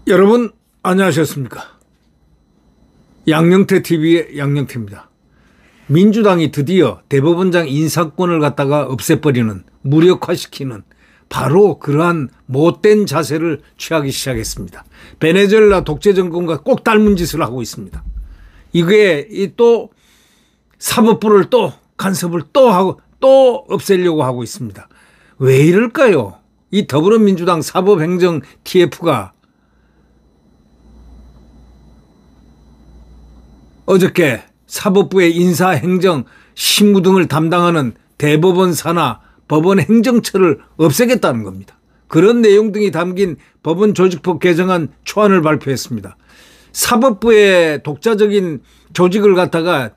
여러분 안녕하셨습니까? 양영태 TV의 양영태입니다. 민주당이 드디어 대법원장 인사권을 갖다가 없애버리는, 무력화시키는 바로 그러한 못된 자세를 취하기 시작했습니다. 베네수엘라 독재 정권과 꼭 닮은 짓을 하고 있습니다. 이게 또 사법부를 또 간섭을 또 하고 또 없애려고 하고 있습니다. 왜 이럴까요? 이 더불어민주당 사법행정 TF가 어저께 사법부의 인사, 행정, 심무 등을 담당하는 대법원 산하 법원 행정처를 없애겠다는 겁니다. 그런 내용 등이 담긴 법원 조직법 개정안 초안을 발표했습니다. 사법부의 독자적인 조직을 갖다가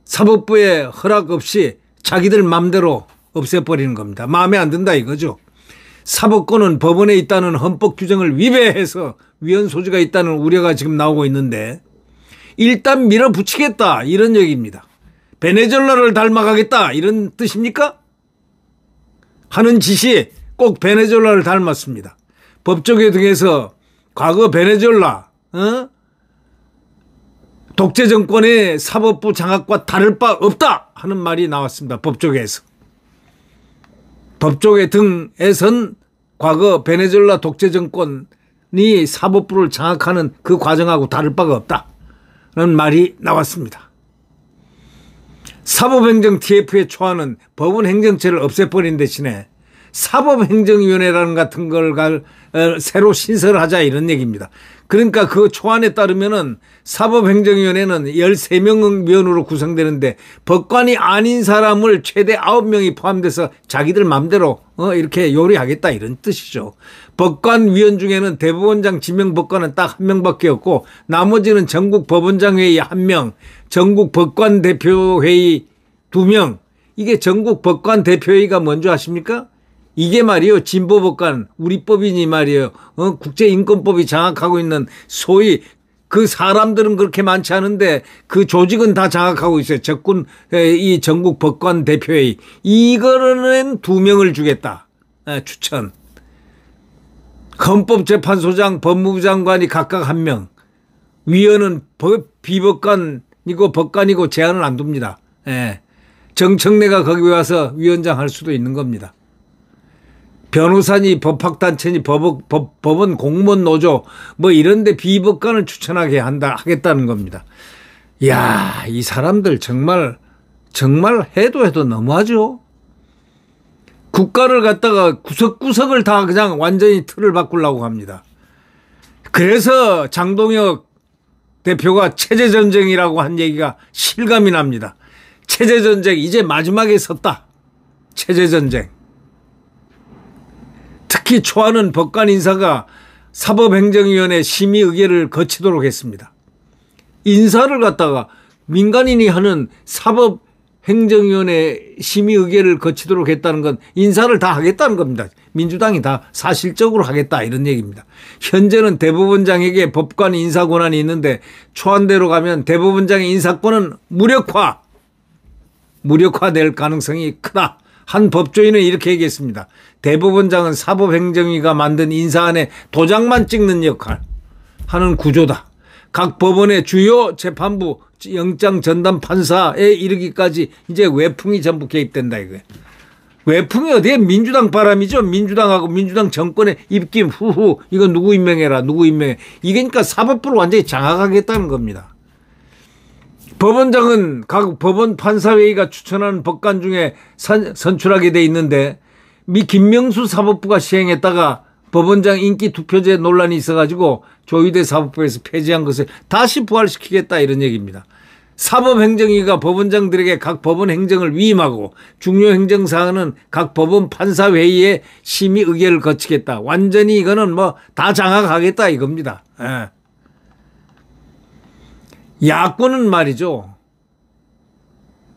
사법부의 허락 없이 자기들 맘대로 없애버리는 겁니다. 마음에 안 든다 이거죠. 사법권은 법원에 있다는 헌법 규정을 위배해서 위헌 소지가 있다는 우려가 지금 나오고 있는데 일단 밀어붙이겠다 이런 얘기입니다. 베네수엘라를 닮아가겠다 이런 뜻입니까? 하는 짓이 꼭 베네수엘라를 닮았습니다. 법조계 등에서 과거 베네수엘라 독재 정권의 사법부 장악과 다를 바 없다 하는 말이 나왔습니다. 법조계에서. 법조계 등에선 과거 베네수엘라 독재 정권이 사법부를 장악하는 그 과정하고 다를 바가 없다 라는 말이 나왔습니다. 사법행정 TF의 초안은 법원 행정체를 없애버린 대신에 사법행정위원회라는 같은 걸 새로 신설하자 이런 얘기입니다. 그러니까 그 초안에 따르면은 사법행정위원회는 13명 위원으로 구성되는데 법관이 아닌 사람을 최대 9명이 포함돼서 자기들 맘대로 이렇게 요리하겠다 이런 뜻이죠. 법관위원 중에는 대법원장 지명 법관은 딱 1명밖에 없고 나머지는 전국 법원장회의 1명, 전국 법관대표회의 2명. 이게 전국 법관대표회의가 뭔지 아십니까? 이게 말이요, 진보법관, 우리 법인이 말이에요, 국제인권법이 장악하고 있는 소위 그 사람들은 그렇게 많지 않은데 그 조직은 다 장악하고 있어요. 적군, 이 전국 법관 대표회의. 이거는 2명을 주겠다. 추천. 헌법재판소장, 법무부 장관이 각각 1명. 위원은 비법관이고 법관이고 제한을 안 둡니다. 정청래가 거기 와서 위원장 할 수도 있는 겁니다. 변호사니 법학단체니 법원 공무원 노조 뭐 이런데 비법관을 추천하게 하겠다는 겁니다. 이야, 이 사람들 정말 해도 너무하죠. 국가를 갖다가 구석구석을 다 그냥 완전히 틀을 바꾸려고 합니다. 그래서 장동혁 대표가 체제전쟁이라고 한 얘기가 실감이 납니다. 체제전쟁 이제 마지막에 섰다. 체제전쟁. 특히 초안은 법관 인사가 사법행정위원회 심의 의결을 거치도록 했습니다. 인사를 갖다가 민간인이 하는 사법행정위원회 심의 의결을 거치도록 했다는 건 인사를 다 하겠다는 겁니다. 민주당이 다 사실적으로 하겠다 이런 얘기입니다. 현재는 대법원장에게 법관 인사 권한이 있는데 초안대로 가면 대법원장의 인사권은 무력화될 가능성이 크다. 한 법조인은 이렇게 얘기했습니다. 대법원장은 사법행정위가 만든 인사안에 도장만 찍는 역할 하는 구조다. 각 법원의 주요 재판부 영장 전담 판사에 이르기까지 이제 외풍이 전부 개입된다 이거예요. 외풍이 어디에 민주당 바람이죠. 민주당하고 민주당 정권의 입김 후후 이거 누구 임명해라 누구 임명해. 이게 그러니까 사법부를 완전히 장악하겠다는 겁니다. 법원장은 각 법원 판사회의가 추천하는 법관 중에 선출하게 돼 있는데 미 김명수 사법부가 시행했다가 법원장 인기 투표제 논란이 있어가지고 조희대 사법부에서 폐지한 것을 다시 부활시키겠다 이런 얘기입니다. 사법행정위가 법원장들에게 각 법원 행정을 위임하고 중요 행정사항은 각 법원 판사회의에 심의 의결을 거치겠다. 완전히 이거는 뭐 다 장악하겠다 이겁니다. 야권은 말이죠.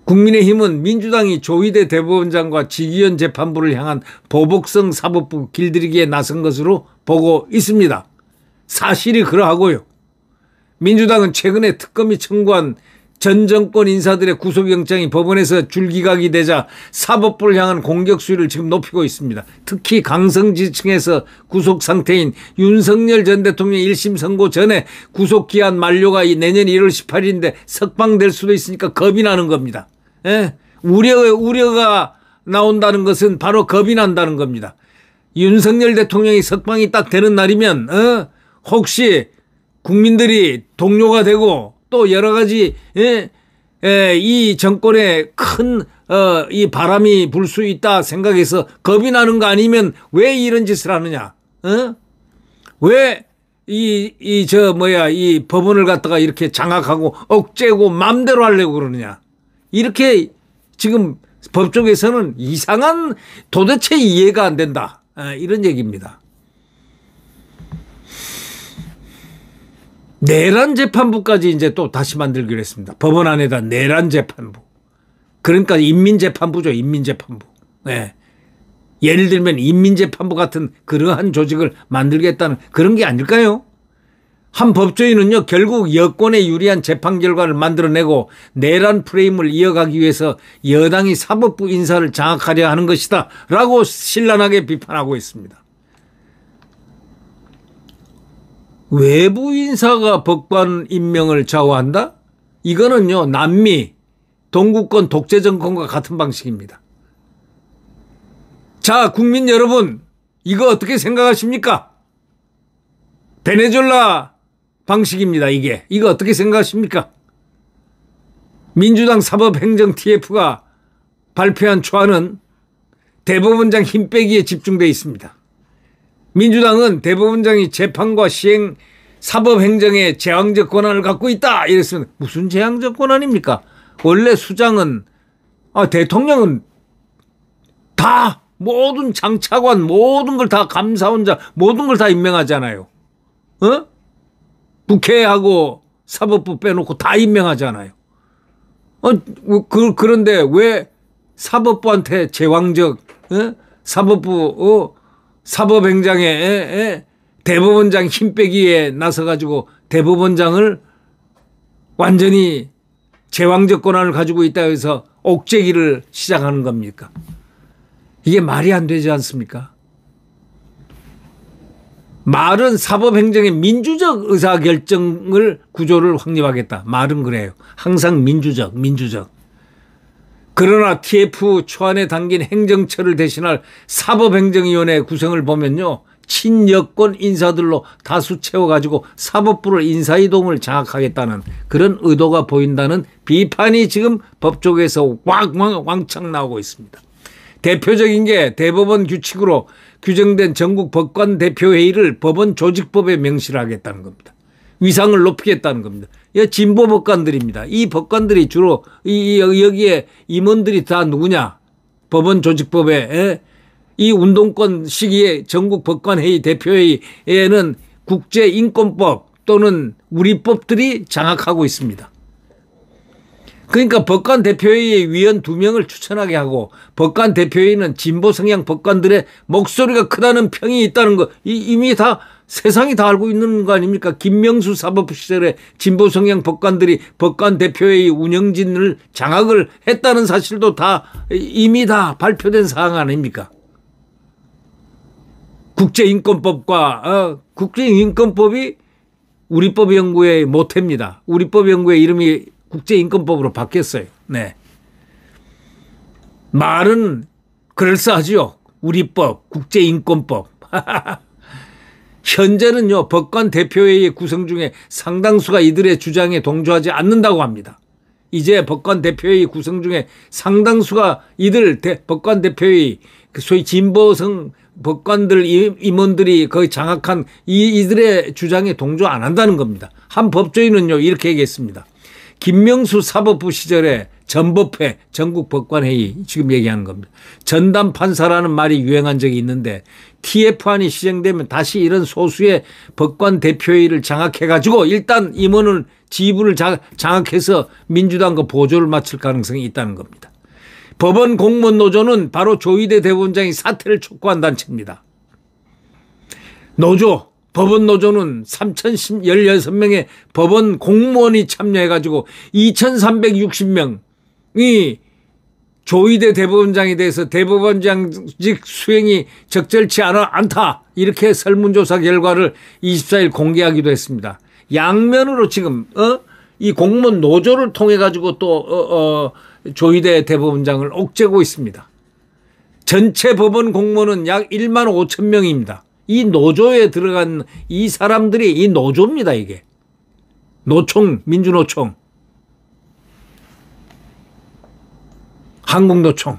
국민의힘은 민주당이 조희대 대법원장과 지기현 재판부를 향한 보복성 사법부 길들이기에 나선 것으로 보고 있습니다. 사실이 그러하고요. 민주당은 최근에 특검이 청구한 전 정권 인사들의 구속영장이 법원에서 줄기각이 되자 사법부를 향한 공격 수위를 지금 높이고 있습니다. 특히 강성지층에서 구속 상태인 윤석열 전 대통령 1심 선고 전에 구속기한 만료가 내년 1월 18일인데 석방될 수도 있으니까 겁이 나는 겁니다. 예? 우려가 나온다는 것은 바로 겁이 난다는 겁니다. 윤석열 대통령이 석방이 딱 되는 날이면 혹시 국민들이 동료가 되고 또 여러 가지 이 정권에 큰 이 바람이 불 수 있다 생각해서 겁이 나는 거 아니면 왜 이런 짓을 하느냐? 왜 이 법원을 갖다가 이렇게 장악하고 억제고 맘대로 하려고 그러느냐? 이렇게 지금 법조계에서는 이상한 도대체 이해가 안 된다. 이런 얘기입니다. 내란 재판부까지 이제 또 다시 만들기로 했습니다. 법원 안에다 내란 재판부. 그러니까 인민재판부죠. 인민재판부. 네. 예를 들면 인민재판부 같은 그러한 조직을 만들겠다는 그런 게 아닐까요? 한 법조인은요, 결국 여권에 유리한 재판 결과를 만들어내고 내란 프레임을 이어가기 위해서 여당이 사법부 인사를 장악하려 하는 것이다 라고 신랄하게 비판하고 있습니다. 외부 인사가 법관 임명을 좌우한다? 이거는요, 남미, 동구권 독재 정권과 같은 방식입니다. 자, 국민 여러분, 이거 어떻게 생각하십니까? 베네수엘라 방식입니다, 이게. 이거 어떻게 생각하십니까? 민주당 사법행정 TF가 발표한 초안은 대법원장 힘 빼기에 집중되어 있습니다. 민주당은 대법원장이 재판과 시행 사법행정의 제왕적 권한을 갖고 있다 이랬으면 무슨 제왕적 권한입니까? 원래 수장은 대통령은 다 모든 장차관 모든 걸 다 감사원장 모든 걸 다 임명하잖아요. 국회하고 사법부 빼놓고 다 임명하잖아요. 그런데 왜 사법부한테 제왕적 사법부 사법행정에 대법원장 힘 빼기에 나서가지고 대법원장을 완전히 제왕적 권한을 가지고 있다 해서 옥죄기를 시작하는 겁니까? 이게 말이 안 되지 않습니까? 말은 사법행정의 민주적 의사결정을 구조를 확립하겠다. 말은 그래요. 항상 민주적. 그러나 TF 초안에 담긴 행정처를 대신할 사법행정위원회 구성을 보면요. 친여권 인사들로 다수 채워가지고 사법부를 인사이동을 장악하겠다는 그런 의도가 보인다는 비판이 지금 법조계에서 왕창 나오고 있습니다. 대표적인 게 대법원 규칙으로 규정된 전국 법관 대표회의를 법원 조직법에 명시를 하겠다는 겁니다. 위상을 높이겠다는 겁니다. 진보 법관들입니다. 이 법관들이 주로 여기에 임원들이 다 누구냐? 법원 조직법에 이 운동권 시기에 전국 법관회의 대표회의에는 국제인권법 또는 우리 법들이 장악하고 있습니다. 그러니까 법관 대표회의의 위원 2명을 추천하게 하고 법관 대표회의는 진보 성향 법관들의 목소리가 크다는 평이 있다는 거 이미 다 세상이 다 알고 있는 거 아닙니까? 김명수 사법부 시절에 진보 성향 법관들이 법관 대표회의 운영진을 장악을 했다는 사실도 다 이미 다 발표된 사항 아닙니까? 국제인권법과 국제인권법이 우리법연구의 모태입니다. 우리법연구의 이름이 국제인권법으로 바뀌었어요. 네. 말은 그럴싸하지요. 우리법, 국제인권법. 현재는요, 법관 대표회의 구성 중에 상당수가 이들의 주장에 동조하지 않는다고 합니다. 이제 법관 대표회의 구성 중에 상당수가 이들 법관 대표회의 소위 진보성 법관들 임원들이 거의 장악한 이들의 주장에 동조 안 한다는 겁니다. 한 법조인은요, 이렇게 얘기했습니다. 김명수 사법부 시절에 전법회 전국법관회의 지금 얘기하는 겁니다. 전담 판사라는 말이 유행한 적이 있는데 TF안이 시행되면 다시 이런 소수의 법관 대표회의를 장악해가지고 일단 임원을 지부를 장악해서 민주당과 보조를 맞출 가능성이 있다는 겁니다. 법원 공무원 노조는 바로 조희대 대법원장이 사퇴를 촉구한 단체입니다. 노조 법원 노조는 3,016명의 법원 공무원이 참여해가지고 2,360명이 조희대 대법원장에 대해서 대법원장직 수행이 적절치 않다 이렇게 설문조사 결과를 24일 공개하기도 했습니다. 양면으로 지금 이 공무원 노조를 통해 가지고 또 조희대 대법원장을 옥죄고 있습니다. 전체 법원 공무원은 약 1만 5천 명입니다. 이 노조에 들어간 이 사람들이 이 노조입니다. 이게 노총, 민주노총, 한국노총,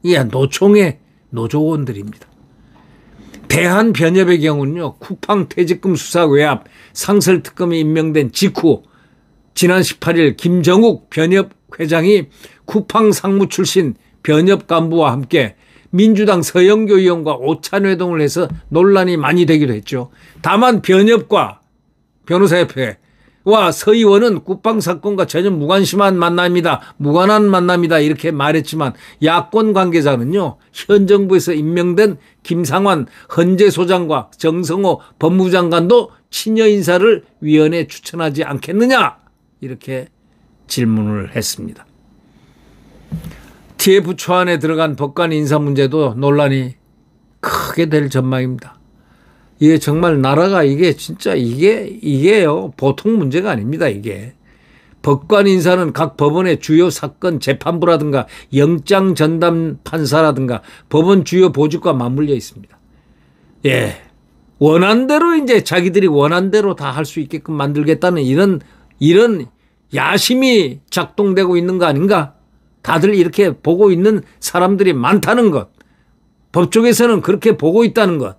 이 노총의 노조원들입니다. 대한변협의 경우는요, 쿠팡 퇴직금 수사 외압 상설특검이 임명된 직후 지난 18일 김정욱 변협 회장이 쿠팡 상무 출신 변협 간부와 함께 민주당 서영교 의원과 오찬회동을 해서 논란이 많이 되기도 했죠. 다만 변협과 변호사협회와 서 의원은 쿠팡 사건과 전혀 무관한 만남이다 이렇게 말했지만 야권 관계자는요, 현 정부에서 임명된 김상환 헌재소장과 정성호 법무장관도 친여 인사를 위원회에 추천하지 않겠느냐 이렇게 질문을 했습니다. TF 초안에 들어간 법관 인사 문제도 논란이 크게 될 전망입니다. 이게 정말 나라가 이게 진짜 이게요 보통 문제가 아닙니다. 이게 법관 인사는 각 법원의 주요 사건 재판부라든가 영장 전담 판사라든가 법원 주요 보직과 맞물려 있습니다. 예, 원한대로 이제 자기들이 원한대로 다 할 수 있게끔 만들겠다는 이런 야심이 작동되고 있는 거 아닌가? 다들 이렇게 보고 있는 사람들이 많다는 것, 법조계에서는 그렇게 보고 있다는 것,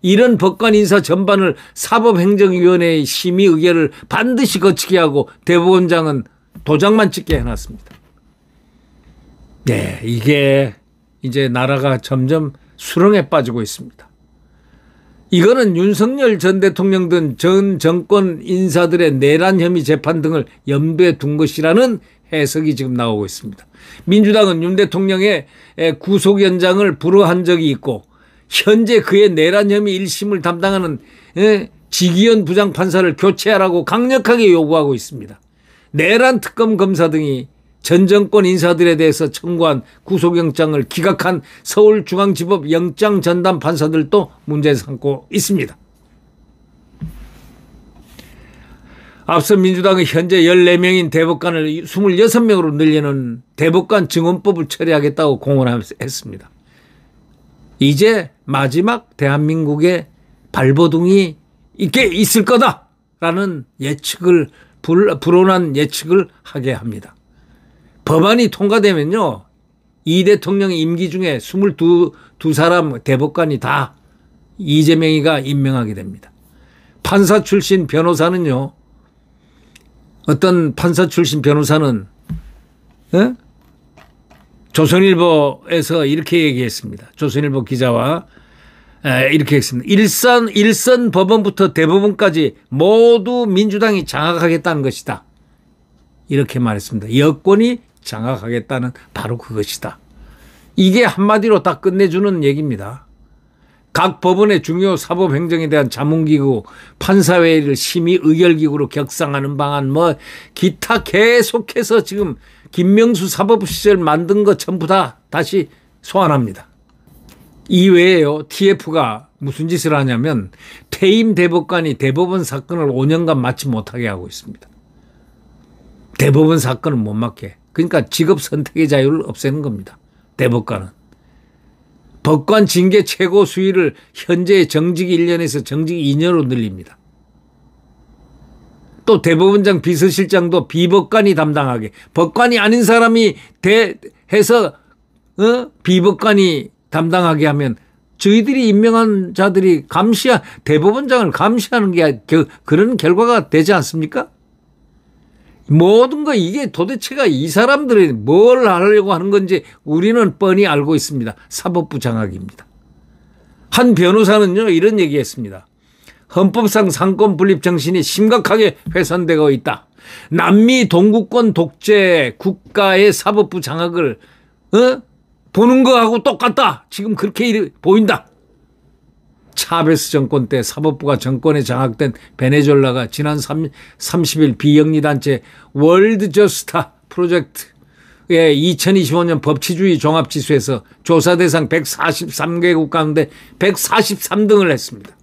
이런 법관 인사 전반을 사법행정위원회의 심의 의결을 반드시 거치게 하고 대법원장은 도장만 찍게 해놨습니다. 네, 이게 이제 나라가 점점 수렁에 빠지고 있습니다. 이거는 윤석열 전 대통령 등 전 정권 인사들의 내란 혐의 재판 등을 염두에 둔 것이라는 해석이 지금 나오고 있습니다. 민주당은 윤 대통령의 구속 연장을 불허한 적이 있고 현재 그의 내란 혐의 1심을 담당하는 지기현 부장판사를 교체하라고 강력하게 요구하고 있습니다. 내란 특검 검사 등이 전 정권 인사들에 대해서 청구한 구속영장을 기각한 서울중앙지법 영장전담 판사들도 문제 삼고 있습니다. 앞서 민주당은 현재 14명인 대법관을 26명으로 늘리는 대법관 증언법을 처리하겠다고 공언했습니다. 이제 마지막 대한민국의 발버둥이 있을 거다라는 예측을 불온한 예측을 하게 합니다. 법안이 통과되면요, 이 대통령 임기 중에 22사람 대법관이 다 이재명이가 임명하게 됩니다. 판사 출신 변호사는요, 어떤 판사 출신 변호사는 조선일보에서 이렇게 얘기했습니다. 조선일보 기자와 이렇게 했습니다. 일선 법원부터 대법원까지 모두 민주당이 장악하겠다는 것이다. 이렇게 말했습니다. 여권이 장악하겠다는 바로 그것이다. 이게 한마디로 다 끝내주는 얘기입니다. 각 법원의 중요 사법행정에 대한 자문기구, 판사회의를 심의 의결기구로 격상하는 방안, 기타 계속해서 지금 김명수 사법부 시절 만든 것 전부 다 다시 소환합니다. 이외에요, TF가 무슨 짓을 하냐면 퇴임 대법관이 대법원 사건을 5년간 맡지 못하게 하고 있습니다. 대법원 사건은 못 맡게. 그러니까 직업 선택의 자유를 없애는 겁니다. 대법관은. 법관 징계 최고 수위를 현재의 정직 1년에서 정직 2년으로 늘립니다. 또 대법원장 비서실장도 비법관이 담당하게, 법관이 아닌 사람이 해서 비법관이 담당하게 하면 저희들이 임명한 자들이 대법원장을 감시하는 게 그런 결과가 되지 않습니까? 모든 거 이게 도대체가 이 사람들이 뭘 하려고 하는 건지 우리는 뻔히 알고 있습니다. 사법부 장악입니다. 한 변호사는요, 이런 얘기했습니다. 헌법상 상권 분립 정신이 심각하게 훼손되고 있다. 남미 동구권 독재 국가의 사법부 장악을 보는 거하고 똑같다. 지금 그렇게 보인다. 차베스 정권 때 사법부가 정권에 장악된 베네수엘라가 지난 30일 비영리단체 월드 저스타 프로젝트의 2025년 법치주의 종합지수에서 조사 대상 143개국 가운데 143등을 했습니다.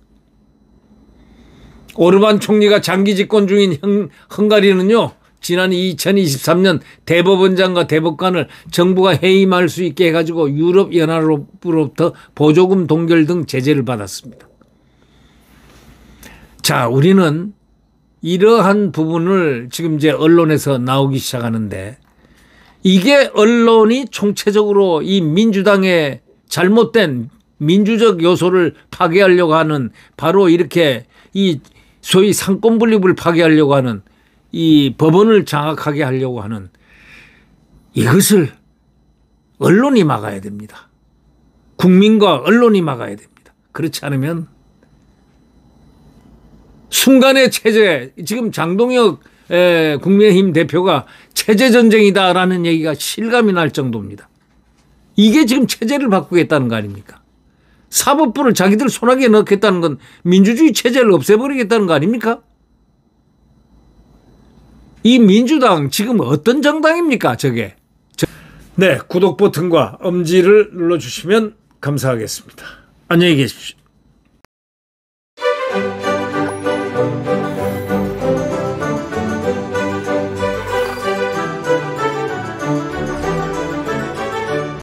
오르반 총리가 장기 집권 중인 헝가리는요, 지난 2023년 대법원장과 대법관을 정부가 해임할 수 있게 해가지고 유럽연합으로부터 보조금 동결 등 제재를 받았습니다. 자, 우리는 이러한 부분을 지금 이제 언론에서 나오기 시작하는데, 이게 언론이 총체적으로 이 민주당의 잘못된 민주적 요소를 파괴하려고 하는, 바로 이렇게 이 소위 상권 분립을 파괴하려고 하는, 이 법원을 장악하게 하려고 하는, 이것을 언론이 막아야 됩니다. 국민과 언론이 막아야 됩니다. 그렇지 않으면 순간의 체제, 지금 장동혁 국민의힘 대표가 체제 전쟁이다라는 얘기가 실감이 날 정도입니다. 이게 지금 체제를 바꾸겠다는 거 아닙니까? 사법부를 자기들 손아귀에 넣겠다는 건 민주주의 체제를 없애버리겠다는 거 아닙니까? 이 민주당 지금 어떤 정당입니까, 저게? 네, 구독 버튼과 엄지를 눌러주시면 감사하겠습니다. 안녕히 계십시오.